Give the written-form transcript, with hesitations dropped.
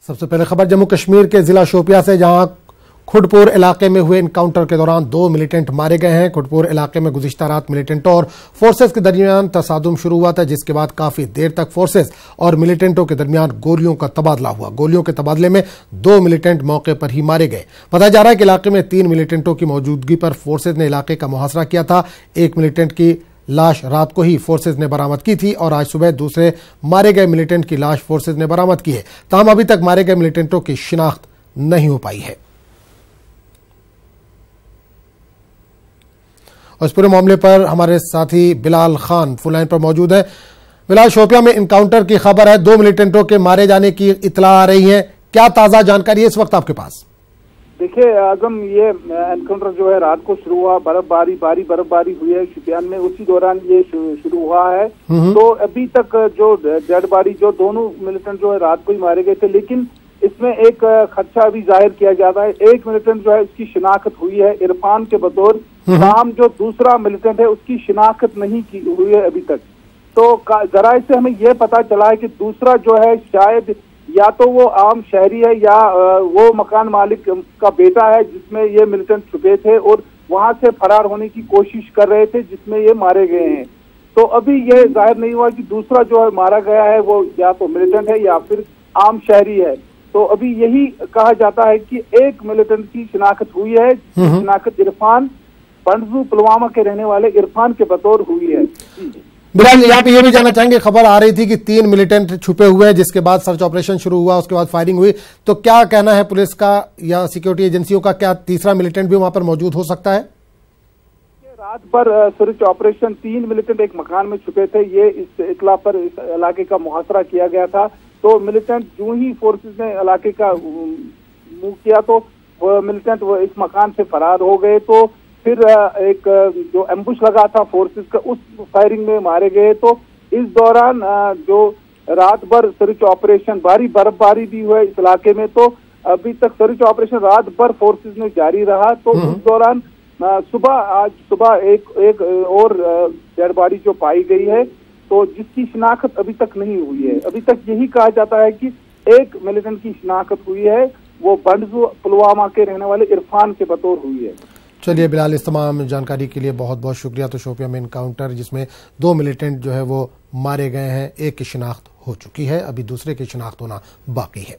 सबसे पहले खबर जम्मू कश्मीर के जिला शोपिया से, जहां खुडपुर इलाके में हुए इनकाउंटर के दौरान 2 मिलिटेंट मारे गए हैं। खुडपुर इलाके में गुज़िश्ता रात मिलिटेंटों और फोर्सेस के दरमियान तसादुम शुरू हुआ था, जिसके बाद काफी देर तक फोर्सेस और मिलिटेंटों के दरमियान गोलियों का तबादला हुआ। गोलियों के तबादले में 2 मिलिटेंट मौके पर ही मारे गए। बताया जा रहा है कि इलाके में 3 मिलिटेंटों की मौजूदगी पर फोर्सेज ने इलाके का मुहासरा किया था। एक मिलिटेंट की लाश रात को ही फोर्सेज ने बरामद की थी और आज सुबह दूसरे मारे गए मिलिटेंट की लाश फोर्सेज ने बरामद की है। ताहम अभी तक मारे गए मिलिटेंटों की शिनाख्त नहीं हो पाई है। और इस पूरे मामले पर हमारे साथी बिलाल खान फुल लाइन पर मौजूद है। बिलाल, शोपिया में इनकाउंटर की खबर है, 2 मिलिटेंटों के मारे जाने की इतला आ रही है, क्या ताजा जानकारी है इस वक्त आपके पास? देखिए आजम, ये एनकाउंटर जो है रात को शुरू हुआ, बर्फबारी हुई है शोपियान में, उसी दौरान ये शुरू हुआ है। तो अभी तक जो डेड बॉडी, जो दोनों मिलिटेंट जो है रात को ही मारे गए थे, लेकिन इसमें एक खदशा भी जाहिर किया जाता है। एक मिलिटेंट जो है उसकी शिनाख्त हुई है इरफान के बतौर, नाम जो दूसरा मिलिटेंट है उसकी शिनाख्त नहीं की हुई है अभी तक। तो जराये से हमें यह पता चला है कि दूसरा जो है शायद या तो वो आम शहरी है या वो मकान मालिक का बेटा है, जिसमें ये मिलिटेंट छुपे थे और वहां से फरार होने की कोशिश कर रहे थे, जिसमें ये मारे गए हैं। तो अभी ये जाहिर नहीं हुआ कि दूसरा जो है मारा गया है वो या तो मिलिटेंट है या फिर आम शहरी है। तो अभी यही कहा जाता है कि एक मिलिटेंट की शिनाख्त हुई है, शिनाख्त इरफान पंडजू पुलवामा के रहने वाले इरफान के बतौर हुई है। बिलाल, यहाँ पे ये भी जानना चाहेंगे, खबर आ रही थी कि 3 मिलिटेंट छुपे हुए हैं, जिसके बाद सर्च ऑपरेशन शुरू हुआ, उसके बाद फायरिंग हुई। तो क्या कहना है पुलिस का या सिक्योरिटी एजेंसियों का, क्या तीसरा मिलिटेंट भी वहां पर मौजूद हो सकता है? रात पर सर्च ऑपरेशन 3 मिलिटेंट एक मकान में छुपे थे, ये इस इतला पर इस इलाके का मुहासरा किया गया था। तो मिलिटेंट जो ही फोर्सेस ने इलाके का मूव किया तो मिलिटेंट वो इस मकान से फरार हो गए। तो फिर एक जो एम्बुश लगा था फोर्सेस का, उस फायरिंग में मारे गए। तो इस दौरान जो रात भर सर्च ऑपरेशन, बर्फबारी भी हुआ इस इलाके में, तो अभी तक सर्च ऑपरेशन रात भर फोर्सेस में जारी रहा। तो उस दौरान आज सुबह एक और डेड बॉडी जो पाई गई है, तो जिसकी शिनाख्त अभी तक नहीं हुई है। अभी तक यही कहा जाता है कि एक मिलिटेंट की शिनाख्त हुई है, वो बंडजू पुलवामा के रहने वाले इरफान के बतौर हुई है। चलिए बिलाल, इस तमाम जानकारी के लिए बहुत बहुत शुक्रिया। तो शोपिया में इनकाउंटर जिसमें 2 मिलिटेंट जो है वो मारे गए हैं, एक की शिनाख्त हो चुकी है, अभी दूसरे की शिनाख्त होना बाकी है।